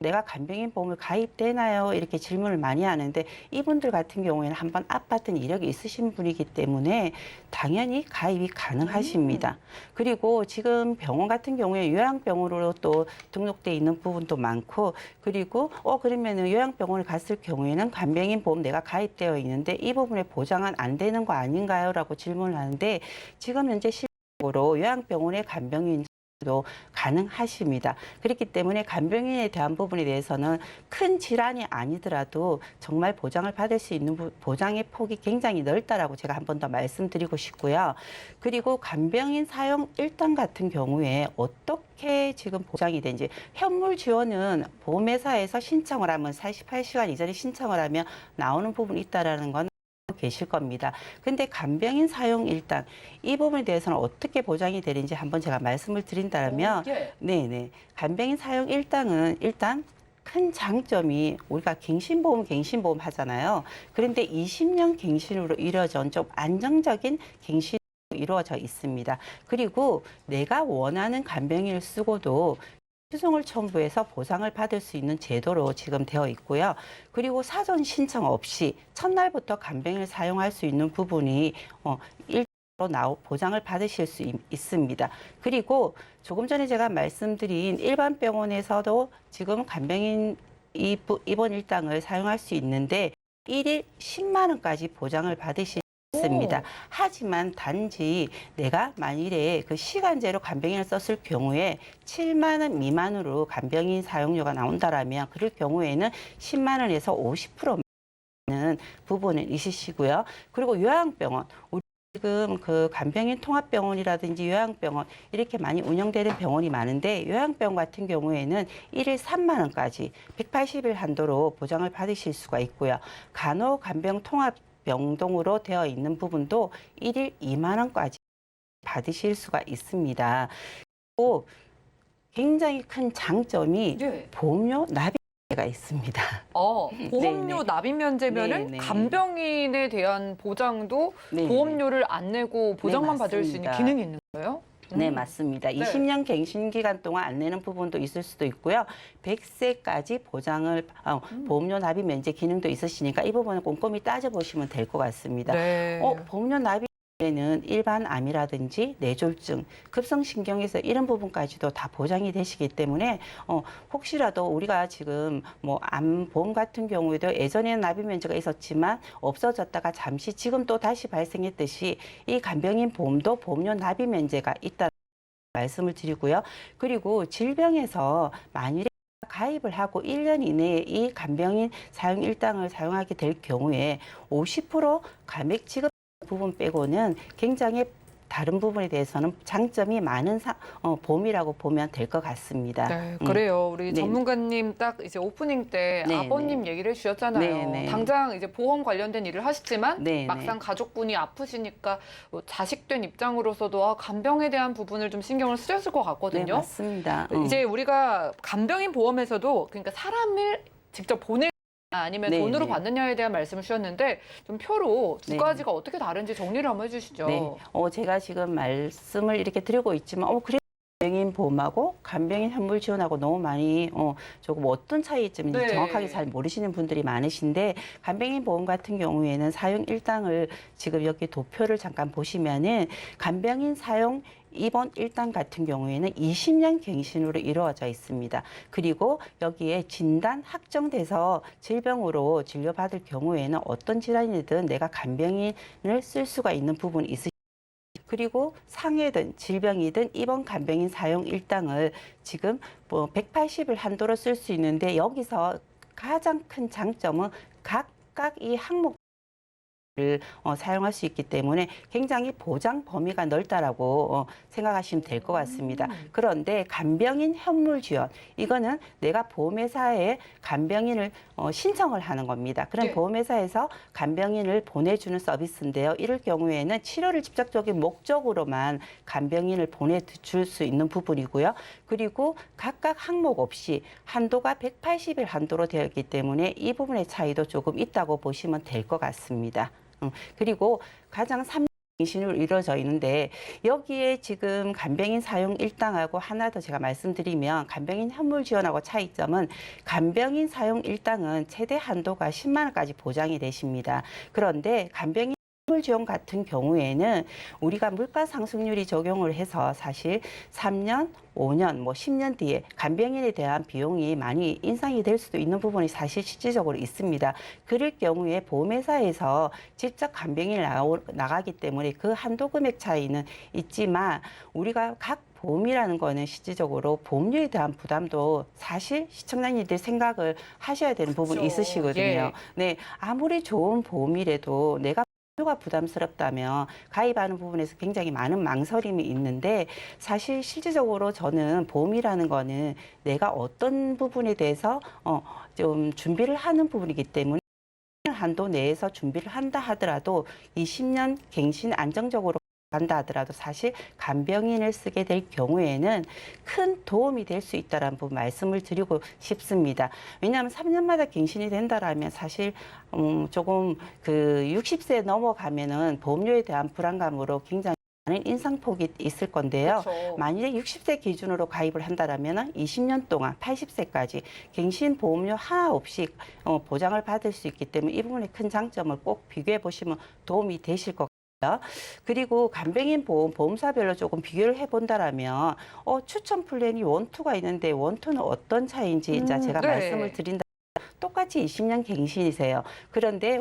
내가 간병인 보험을 가입되나요? 이렇게 질문을 많이 하는데 이분들 같은 경우에는 한번 아팠던 이력이 있으신 분이기 때문에 당연히 가입이 가능하십니다. 그리고 지금 병원 같은 경우에 요양병원으로 또 등록돼 있는 부분도 많고 그리고 그러면은 요양병원을 갔을 경우에는 간병인 보험 내가 가입되어 있는데 이 부분에 보장은 안 되는 거 아닌가요? 라고 질문을 하는데 지금 현재 실질적으로 요양병원의 간병인 도 가능하십니다. 그렇기 때문에 간병인에 대한 부분에 대해서는 큰 질환이 아니더라도 정말 보장을 받을 수 있는 보장의 폭이 굉장히 넓다라고 제가 한 번 더 말씀드리고 싶고요. 그리고 간병인 사용 일당 같은 경우에 어떻게 지금 보장이 되는지 현물 지원은 보험회사에서 신청을 하면 48시간 이전에 신청을 하면 나오는 부분이 있다라는 건 계실 겁니다. 근데 간병인 사용 일당 이 부분에 대해서는 어떻게 보장이 되는지 한번 제가 말씀을 드린다면 네네 간병인 사용 일당은 일단 큰 장점이 우리가 갱신보험 하잖아요. 그런데 20년 갱신으로 이루어진 좀 안정적인 갱신 이루어져 있습니다. 그리고 내가 원하는 간병인을 쓰고도 추송을 첨부해서 보상을 받을 수 있는 제도로 지금 되어 있고요. 그리고 사전 신청 없이 첫날부터 간병인을 사용할 수 있는 부분이 일대로 보장을 받으실 수 있습니다. 그리고 조금 전에 제가 말씀드린 일반 병원에서도 지금 간병인 입원 일당을 사용할 수 있는데 1일 10만 원까지 보장을 받으실 있습니다. 하지만 단지 내가 만일에 그 시간제로 간병인을 썼을 경우에 7만 원 미만으로 간병인 사용료가 나온다라면 그럴 경우에는 10만 원에서 50%는 부분은 있으시고요. 그리고 요양병원 우리 지금 그 간병인 통합병원이라든지 요양병원 이렇게 많이 운영되는 병원이 많은데 요양병원 같은 경우에는 1일 3만 원까지 180일 한도로 보장을 받으실 수가 있고요. 간호-간병 통합 병동으로 되어 있는 부분도 1일 2만 원까지 받으실 수가 있습니다. 또 굉장히 큰 장점이 보험료 납입가 있습니다. 보험료 네네. 납입 면제면은 네네. 간병인에 대한 보장도 네네. 보험료를 안 내고 보장만 네, 받을 수 있는 맞습니다. 기능이 있는 거예요? 네, 맞습니다. 20년 갱신 기간 동안 안 내는 부분도 있을 수도 있고요. 100세까지 보장을 보험료 납입 면제 기능도 있으시니까 이 부분은 꼼꼼히 따져보시면 될 것 같습니다. 네. 보험료 납입에는 일반 암이라든지 뇌졸중, 급성신경에서 이런 부분까지도 다 보장이 되시기 때문에 혹시라도 우리가 지금 뭐 암 보험 같은 경우에도 예전에는 납입 면제가 있었지만 없어졌다가 잠시 지금 또 다시 발생했듯이 이 간병인 보험도 보험료 납입 면제가 있다 말씀을 드리고요. 그리고 질병에서 만일에 가입을 하고 1년 이내에 이 간병인 사용 일당을 사용하게 될 경우에 50% 감액 지급 부분 빼고는 굉장히 다른 부분에 대해서는 장점이 많은 보험이라고 보면 될 것 같습니다. 네, 그래요. 우리 네. 전문가님 딱 이제 오프닝 때 네, 아버님 얘기를 해주셨잖아요. 네, 네. 당장 이제 보험 관련된 일을 하시지만 네, 막상 가족분이 아프시니까 자식된 입장으로서도 간병에 대한 부분을 좀 신경을 쓰셨을 것 네, 같거든요. 맞습니다. 이제 우리가 간병인 보험에서도 그러니까 사람을 직접 보내 아니면 네, 돈으로 네. 받느냐에 대한 말씀을 주셨는데 좀 표로 두 네. 가지가 어떻게 다른지 정리를 한번 해주시죠. 네, 제가 지금 말씀을 이렇게 드리고 있지만, 그래 간병인 보험하고 간병인 현물 지원하고 너무 많이 조금 어떤 차이점인지 네. 정확하게 잘 모르시는 분들이 많으신데 간병인 보험 같은 경우에는 사용 일당을 지금 여기 도표를 잠깐 보시면은 간병인 사용 입원 일당 같은 경우에는 20년 갱신으로 이루어져 있습니다. 그리고 여기에 진단 확정돼서 질병으로 진료받을 경우에는 어떤 질환이든 내가 간병인을 쓸 수가 있는 부분이 있으십니다. 그리고 상해든 질병이든 입원 간병인 사용 일당을 지금 180일 한도로 쓸 수 있는데 여기서 가장 큰 장점은 각각 이 항목 사용할 수 있기 때문에 굉장히 보장 범위가 넓다라고 생각하시면 될 것 같습니다. 그런데 간병인 현물 지원 이거는 내가 보험회사에 간병인을 신청을 하는 겁니다. 그럼 네. 보험회사에서 간병인을 보내주는 서비스인데요. 이럴 경우에는 치료를 직접적인 목적으로만 간병인을 보내줄 수 있는 부분이고요. 그리고 각각 항목 없이 한도가 180일 한도로 되어 있기 때문에 이 부분의 차이도 조금 있다고 보시면 될 것 같습니다. 그리고 가장 갱신으로 이루어져 있는데 여기에 지금 간병인 사용 일당하고 하나 더 제가 말씀드리면 간병인 현물 지원하고 차이점은 간병인 사용 일당은 최대 한도가 10만 원까지 보장이 되십니다. 그런데 간병인 현물 지원 같은 경우에는 우리가 물가 상승률이 적용을 해서 사실 3년, 5년, 뭐 10년 뒤에 간병인에 대한 비용이 많이 인상이 될 수도 있는 부분이 사실 실질적으로 있습니다. 그럴 경우에 보험회사에서 직접 간병인을 나가기 때문에 그 한도 금액 차이는 있지만 우리가 각 보험이라는 거는 실질적으로 보험료에 대한 부담도 사실 시청자님들 생각을 하셔야 되는 부분이 그렇죠. 있으시거든요. 예. 네, 아무리 좋은 보험이라도 내가 가 부담스럽다면 가입하는 부분에서 굉장히 많은 망설임이 있는데 사실 실질적으로 저는 보험이라는 거는 내가 어떤 부분에 대해서 좀 준비를 하는 부분이기 때문에 한도 내에서 준비를 한다 하더라도 20년 갱신 안정적으로 간다 하더라도 사실 간병인을 쓰게 될 경우에는 큰 도움이 될 수 있다는 부분 말씀을 드리고 싶습니다. 왜냐하면 3년마다 갱신이 된다라면 사실 조금 그 60세 넘어가면은 보험료에 대한 불안감으로 굉장히 많은 인상폭이 있을 건데요. 그렇죠. 만일에 60세 기준으로 가입을 한다라면 20년 동안 80세까지 갱신 보험료 하나 없이 보장을 받을 수 있기 때문에 이 부분의 큰 장점을 꼭 비교해 보시면 도움이 되실 것 같아요. 그리고 간병인 보험사별로 조금 비교를 해본다라면 추천 플랜이 원투가 있는데 원투는 어떤 차이인지 이제 제가 네. 말씀을 드린다. 똑같이 20년 갱신이세요. 그런데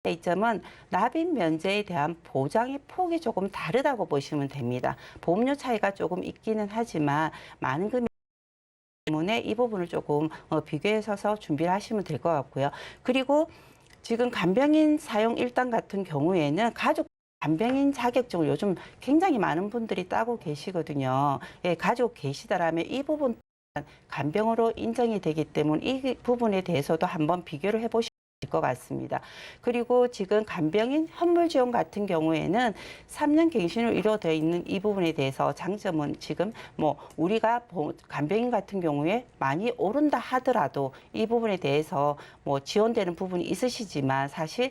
이점은 납입 면제에 대한 보장의 폭이 조금 다르다고 보시면 됩니다. 보험료 차이가 조금 있기는 하지만 많은 금액 때문에 이 부분을 조금 비교해서 준비를 하시면 될 것 같고요. 그리고 지금 간병인 사용 일당 같은 경우에는 가족 간병인 자격증을 요즘 굉장히 많은 분들이 따고 계시거든요. 예, 가지고 계시다라면 이 부분 간병으로 인정이 되기 때문에 이 부분에 대해서도 한번 비교를 해보시면 될 것 같습니다. 그리고 지금 간병인 현물 지원 같은 경우에는 3년 갱신으로 이루어져 있는 이 부분에 대해서 장점은 지금 뭐 우리가 간병인 같은 경우에 많이 오른다 하더라도 이 부분에 대해서 뭐 지원되는 부분이 있으시지만 사실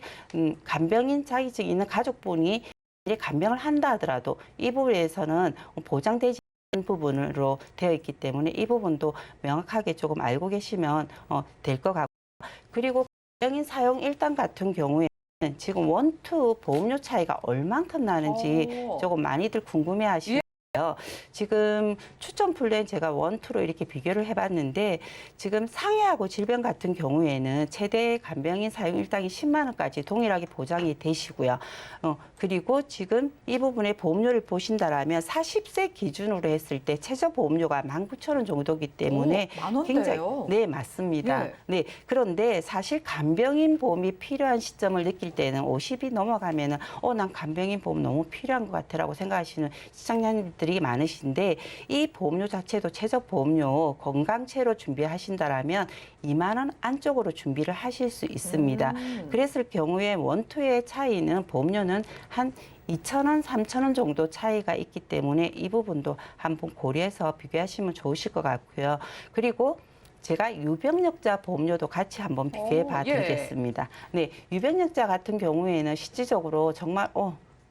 간병인 자격증이 있는 가족분이 간병을 한다 하더라도 이 부분에서는 보장되지 않는 부분으로 되어 있기 때문에 이 부분도 명확하게 조금 알고 계시면 될 것 같고 그리고 간병인 사용 일당 같은 경우에는 지금 원투 보험료 차이가 얼만큼 나는지 조금 많이들 궁금해하시는데요. 지금 추천 플랜 제가 원투로 이렇게 비교를 해봤는데 지금 상해하고 질병 같은 경우에는 최대 간병인 사용 일당이 10만 원까지 동일하게 보장이 되시고요. 그리고 지금 이 부분의 보험료를 보신다라면 40세 기준으로 했을 때 최저 보험료가 19,000원 정도이기 때문에 만 원대예요. 네, 맞습니다. 예. 네, 그런데 사실 간병인 보험이 필요한 시점을 느낄 때는 50이 넘어가면은 난 간병인 보험 너무 필요한 것 같아라고 생각하시는 시청자님들이 많으신데 이 보험료 자체도 최저 보험료 건강체로 준비하신다라면 2만 원 안쪽으로 준비를 하실 수 있습니다. 그랬을 경우에 원투의 차이는 보험료는 한 2,000원, 3,000원 정도 차이가 있기 때문에 이 부분도 한번 고려해서 비교하시면 좋으실 것 같고요. 그리고 제가 유병력자 보험료도 같이 한번 비교해 봐 드리겠습니다. 네, 유병력자 같은 경우에는 실질적으로 정말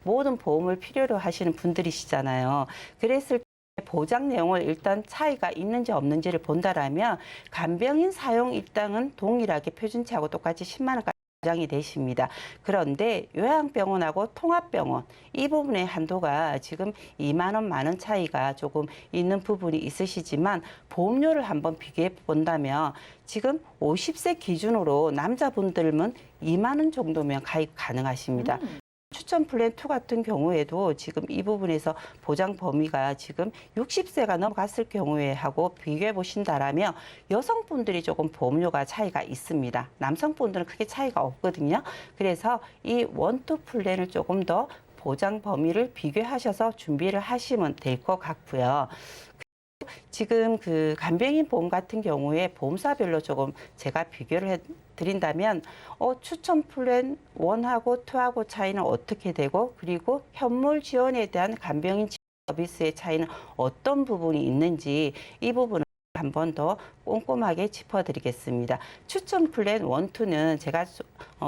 모든 보험을 필요로 하시는 분들이시잖아요. 그랬을 때 보장 내용을 일단 차이가 있는지 없는지를 본다라면 간병인 사용 일당은 동일하게 표준치하고 똑같이 10만 원까지 보장이 되십니다. 그런데 요양병원하고 통합병원 이 부분의 한도가 지금 2만 원, 만 원 차이가 조금 있는 부분이 있으시지만 보험료를 한번 비교해 본다면 지금 50세 기준으로 남자분들은 2만 원 정도면 가입 가능하십니다. 추천 플랜 2 같은 경우에도 지금 이 부분에서 보장 범위가 지금 60세가 넘어갔을 경우에 하고 비교해 보신다라면 여성분들이 조금 보험료가 차이가 있습니다. 남성분들은 크게 차이가 없거든요. 그래서 이 원투 플랜을 조금 더 보장 범위를 비교하셔서 준비를 하시면 될 것 같고요. 지금 그 간병인 보험 같은 경우에 보험사별로 조금 제가 비교를 해드린다면 추천 플랜 1하고 2하고 차이는 어떻게 되고 그리고 현물 지원에 대한 간병인 서비스의 차이는 어떤 부분이 있는지 이 부분을 한 번 더 꼼꼼하게 짚어드리겠습니다. 추천 플랜 1, 2는 제가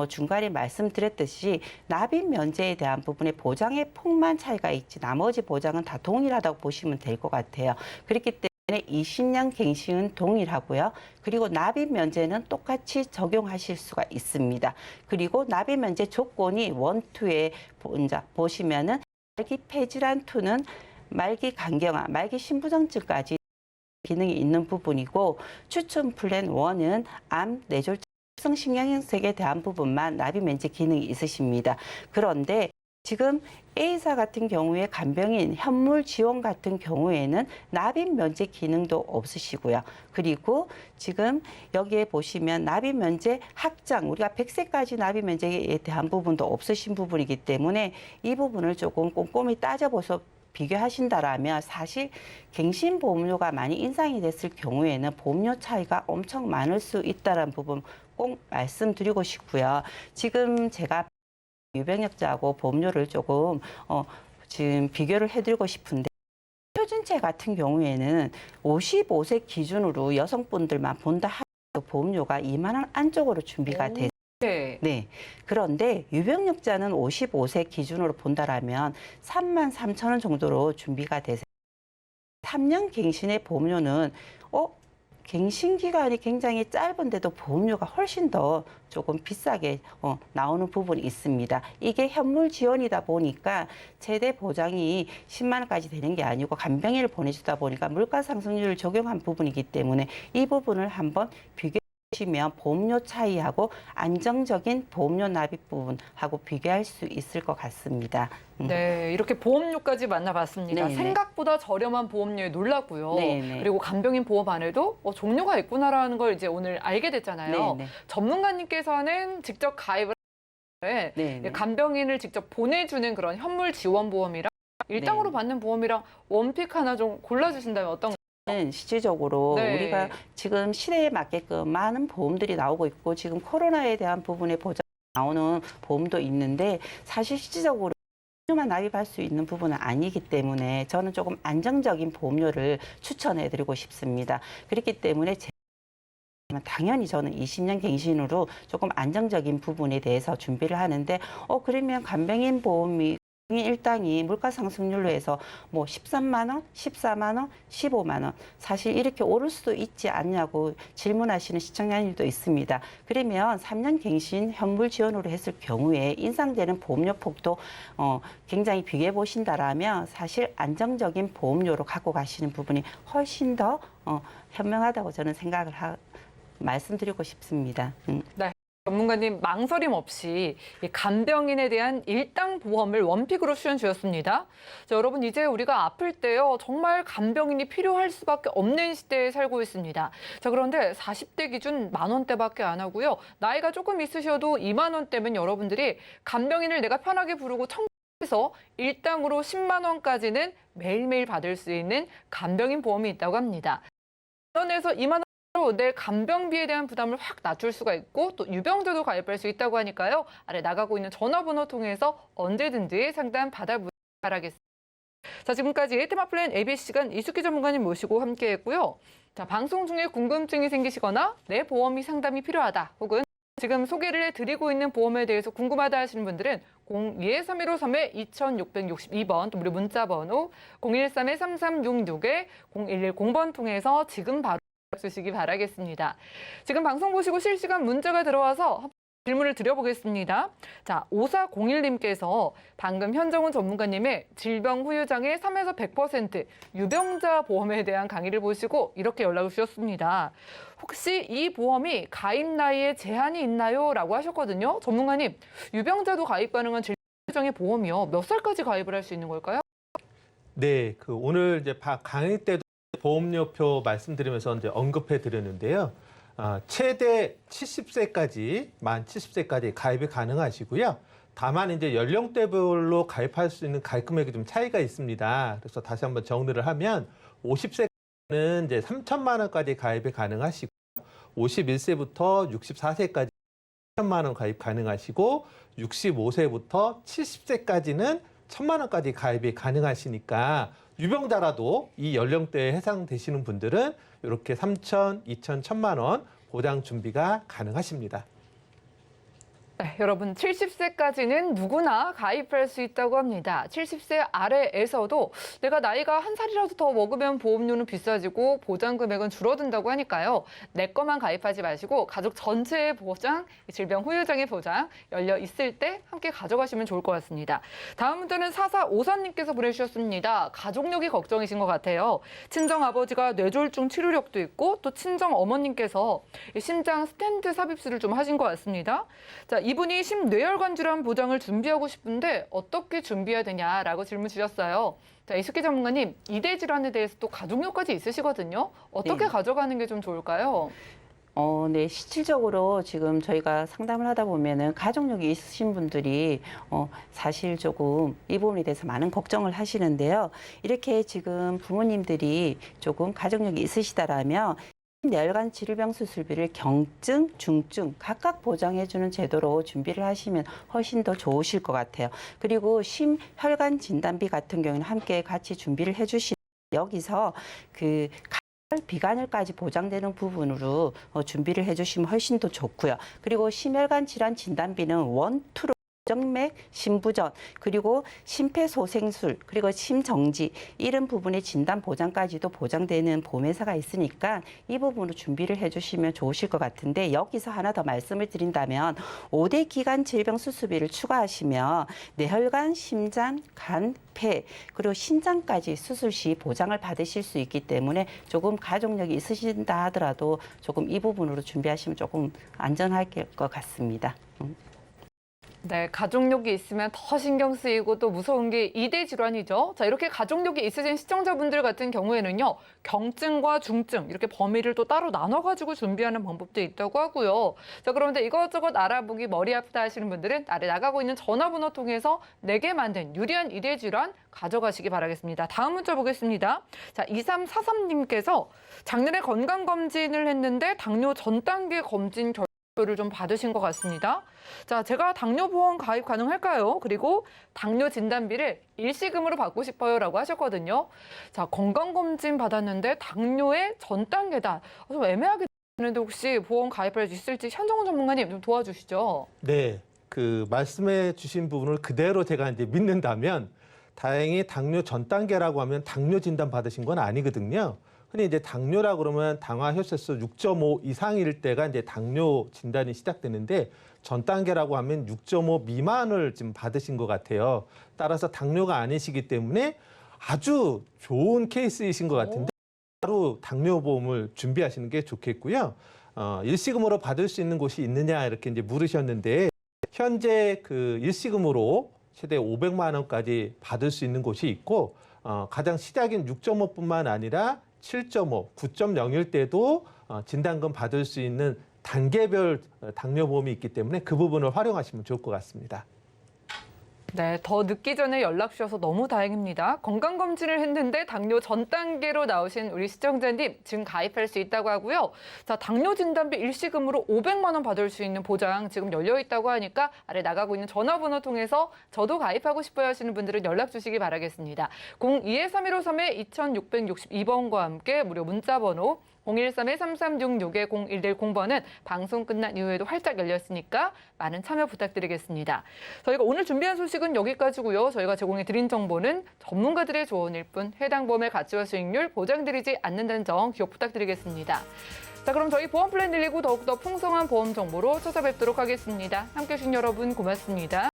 중간에 말씀드렸듯이 납입 면제에 대한 부분에 보장의 폭만 차이가 있지 나머지 보장은 다 동일하다고 보시면 될 것 같아요. 그렇기 때문에 20년 갱신은 동일하고요. 그리고 납입 면제는 똑같이 적용하실 수가 있습니다. 그리고 납입 면제 조건이 1, 2에 보시면은 말기 폐질환 2는 말기 간경화, 말기 신부정증까지 기능이 있는 부분이고 추천 플랜 1은 암, 뇌졸중, 신경형색에 대한 부분만 납입 면제 기능이 있으십니다. 그런데 지금 A사 같은 경우에 간병인 현물 지원 같은 경우에는 납입 면제 기능도 없으시고요. 그리고 지금 여기에 보시면 납입 면제 확장, 우리가 100세까지 납입 면제에 대한 부분도 없으신 부분이기 때문에 이 부분을 조금 꼼꼼히 따져보서 비교하신다라면 사실 갱신 보험료가 많이 인상이 됐을 경우에는 보험료 차이가 엄청 많을 수 있다는 부분 꼭 말씀드리고 싶고요. 지금 제가 유병력자하고 보험료를 조금 지금 비교를 해드리고 싶은데 표준체 같은 경우에는 55세 기준으로 여성분들만 본다 하더라도 보험료가 2만 원 안쪽으로 준비가 돼요. 네. 그런데 유병력자는 55세 기준으로 본다라면 3만 3천 원 정도로 준비가 되세요. 3년 갱신의 보험료는 갱신 기간이 굉장히 짧은데도 보험료가 훨씬 더 조금 비싸게 나오는 부분이 있습니다. 이게 현물 지원이다 보니까 최대 보장이 10만 원까지 되는 게 아니고 간병인을 보내주다 보니까 물가 상승률을 적용한 부분이기 때문에 이 부분을 한번 비교하시면 보험료 차이하고 안정적인 보험료 납입 부분하고 비교할 수 있을 것 같습니다. 네, 이렇게 보험료까지 만나봤습니다. 네네. 생각보다 저렴한 보험료에 놀랐고요. 네네. 그리고 간병인 보험 안에도 종류가 있구나라는 걸 이제 오늘 알게 됐잖아요. 네네. 전문가님께서는 직접 가입을 하는데 네네. 간병인을 직접 보내주는 그런 현물 지원 보험이랑 일당으로 네. 받는 보험이랑 원픽 하나 좀 골라주신다면 어떤 는 실질적으로 네. 우리가 지금 시대에 맞게끔 많은 보험들이 나오고 있고 지금 코로나에 대한 부분에 보장 나오는 보험도 있는데 사실 실질적으로 보험료만 납입할 수 있는 부분은 아니기 때문에 저는 조금 안정적인 보험료를 추천해드리고 싶습니다. 그렇기 때문에 당연히 저는 20년 갱신으로 조금 안정적인 부분에 대해서 준비를 하는데 그러면 간병인 보험이 일당이 물가 상승률로 해서 뭐 13만 원, 14만 원, 15만 원 사실 이렇게 오를 수도 있지 않냐고 질문하시는 시청자님도 있습니다. 그러면 3년 갱신 현물 지원으로 했을 경우에 인상되는 보험료 폭도 굉장히 비교해 보신다라면 사실 안정적인 보험료로 갖고 가시는 부분이 훨씬 더 현명하다고 저는 생각을 말씀드리고 싶습니다. 네. 전문가님 망설임 없이 이 간병인에 대한 일당 보험을 원픽으로 추천 주셨습니다. 자, 여러분 이제 우리가 아플 때요 정말 간병인이 필요할 수밖에 없는 시대에 살고 있습니다. 자, 그런데 40대 기준 10,000원대밖에 안 하고요. 나이가 조금 있으셔도 2만 원대면 여러분들이 간병인을 내가 편하게 부르고 청구해서 일당으로 10만 원까지는 매일매일 받을 수 있는 간병인 보험이 있다고 합니다. 원에서 2만 원 내 간병비에 대한 부담을 확 낮출 수가 있고 또 유병자도 가입할 수 있다고 하니까요. 아래 나가고 있는 전화번호 통해서 언제든지 상담 받아보시기 바라겠습니다. 자, 지금까지 테마 플랜 ABC 시간 이숙희 전문가님 모시고 함께했고요. 자, 방송 중에 궁금증이 생기시거나 내 보험이 상담이 필요하다 혹은 지금 소개를 해드리고 있는 보험에 대해서 궁금하다 하시는 분들은 02-3153-2662번 또 무료 문자번호 013-3366-0110번 통해서 지금 바로 주시기 바라겠습니다. 지금 방송 보시고 실시간 문자가 들어와서 질문을 드려보겠습니다. 자, 5401님께서 방금 현정훈 전문가님의 질병 후유장애 3에서 100% 유병자 보험에 대한 강의를 보시고 이렇게 연락을 주셨습니다. 혹시 이 보험이 가입 나이에 제한이 있나요? 라고 하셨거든요. 전문가님, 유병자도 가입 가능한 질병 후유장애 보험이요. 몇 살까지 가입을 할 수 있는 걸까요? 네, 오늘 이제 강의 때도 보험료표 말씀드리면서 이제 언급해 드렸는데요. 최대 70세까지, 만 70세까지 가입이 가능하시고요. 다만 이제 연령대별로 가입할 수 있는 가입 금액이 좀 차이가 있습니다. 그래서 다시 한번 정리를 하면 50세는 이제 3천만 원까지 가입이 가능하시고 51세부터 64세까지 3천만 원 가입 가능하시고 65세부터 70세까지는 1,000만 원까지 가입이 가능하시니까 유병자라도 이 연령대에 해당되시는 분들은 이렇게 3천, 2천, 1,000만 원 보장 준비가 가능하십니다. 네, 여러분 70세까지는 누구나 가입할 수 있다고 합니다. 70세 아래에서도 내가 나이가 한 살이라도 더 먹으면 보험료는 비싸지고 보장 금액은 줄어든다고 하니까요. 내 것만 가입하지 마시고 가족 전체의 보장, 질병 후유장애 보장 열려 있을 때 함께 가져가시면 좋을 것 같습니다. 다음 문제는 4454님께서 보내주셨습니다. 가족력이 걱정이신 것 같아요. 친정 아버지가 뇌졸중 치료력도 있고 또 친정 어머님께서 심장 스텐트 삽입술을 좀 하신 것 같습니다. 자, 이분이 심뇌혈관 질환 보장을 준비하고 싶은데 어떻게 준비해야 되냐라고 질문 주셨어요. 자, 이숙희 전문가님, 이대 질환에 대해서 또 가족력까지 있으시거든요. 어떻게 네. 가져가는 게 좀 좋을까요? 네, 실질적으로 지금 저희가 상담을 하다 보면은 가족력이 있으신 분들이 사실 조금 이 부분에 대해서 많은 걱정을 하시는데요. 이렇게 지금 부모님들이 조금 가족력이 있으시다라면 뇌혈관 질병 수술비를 경증, 중증 각각 보장해주는 제도로 준비를 하시면 훨씬 더 좋으실 것 같아요. 그리고 심혈관 진단비 같은 경우는 함께 같이 준비를 해주시면 여기서 그 비관을까지 보장되는 부분으로 준비를 해주시면 훨씬 더 좋고요. 그리고 심혈관 질환 진단비는 원투로 정맥, 심부전, 그리고 심폐소생술, 그리고 심정지 이런 부분의 진단 보장까지도 보장되는 보험회사가 있으니까 이 부분으로 준비를 해주시면 좋으실 것 같은데 여기서 하나 더 말씀을 드린다면 5대 기관 질병 수술비를 추가하시면 뇌혈관, 심장, 간, 폐, 그리고 신장까지 수술 시 보장을 받으실 수 있기 때문에 조금 가족력이 있으신다 하더라도 조금 이 부분으로 준비하시면 조금 안전할 것 같습니다. 네, 가족력이 있으면 더 신경 쓰이고 또 무서운 게 이대 질환이죠. 자, 이렇게 가족력이 있으신 시청자분들 같은 경우에는요, 경증과 중증 이렇게 범위를 또 따로 나눠가지고 준비하는 방법도 있다고 하고요. 자, 그런데 이것저것 알아보기 머리 아프다 하시는 분들은 아래 나가고 있는 전화번호 통해서 내게 만든 유리한 이대 질환 가져가시기 바라겠습니다. 다음 문자 보겠습니다. 자, 2343님께서 작년에 건강검진을 했는데 당뇨 전 단계 검진 를 좀 받으신 것 같습니다. 자, 제가 당뇨보험 가입 가능할까요? 그리고 당뇨 진단비를 일시금으로 받고 싶어요라고 하셨거든요. 자, 건강검진 받았는데 당뇨의 전 단계다. 좀 애매하게 되는데 혹시 보험 가입할 수 있을지 현정훈 전문가님 좀 도와주시죠. 네, 그 말씀해 주신 부분을 그대로 제가 이제 믿는다면 다행히 당뇨 전 단계라고 하면 당뇨 진단 받으신 건 아니거든요. 흔히 이제 당뇨라 그러면 당화 혈색소 6.5 이상일 때가 이제 당뇨 진단이 시작되는데 전 단계라고 하면 6.5 미만을 지금 받으신 것 같아요. 따라서 당뇨가 아니시기 때문에 아주 좋은 케이스이신 것 같은데 바로 당뇨보험을 준비하시는 게 좋겠고요. 일시금으로 받을 수 있는 곳이 있느냐 이렇게 이제 물으셨는데 현재 그 일시금으로 최대 500만 원까지 받을 수 있는 곳이 있고 가장 시작인 6.5뿐만 아니라 7.5, 9.0일 때도 진단금 받을 수 있는 단계별 당뇨보험이 있기 때문에 그 부분을 활용하시면 좋을 것 같습니다. 네, 더 늦기 전에 연락 주셔서 너무 다행입니다. 건강검진을 했는데 당뇨 전 단계로 나오신 우리 시청자님 지금 가입할 수 있다고 하고요. 자, 당뇨 진단비 일시금으로 500만 원 받을 수 있는 보장 지금 열려 있다고 하니까 아래 나가고 있는 전화번호 통해서 저도 가입하고 싶어요 하시는 분들은 연락 주시기 바라겠습니다. 02-3153-2662번과 함께 무료 문자번호 013-3366-0110번은 방송 끝난 이후에도 활짝 열렸으니까 많은 참여 부탁드리겠습니다. 저희가 오늘 준비한 소식은 여기까지고요. 저희가 제공해드린 정보는 전문가들의 조언일 뿐 해당 보험의 가치와 수익률 보장드리지 않는다는 점 기억 부탁드리겠습니다. 자, 그럼 저희 보험 플랜 119 더욱더 풍성한 보험 정보로 찾아뵙도록 하겠습니다. 함께해 주신 여러분 고맙습니다.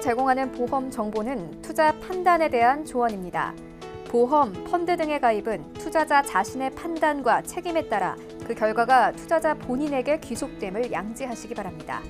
제공하는 보험 정보는 투자 판단에 대한 조언입니다. 보험, 펀드 등의 가입은 투자자 자신의 판단과 책임에 따라 그 결과가 투자자 본인에게 귀속됨을 양지하시기 바랍니다.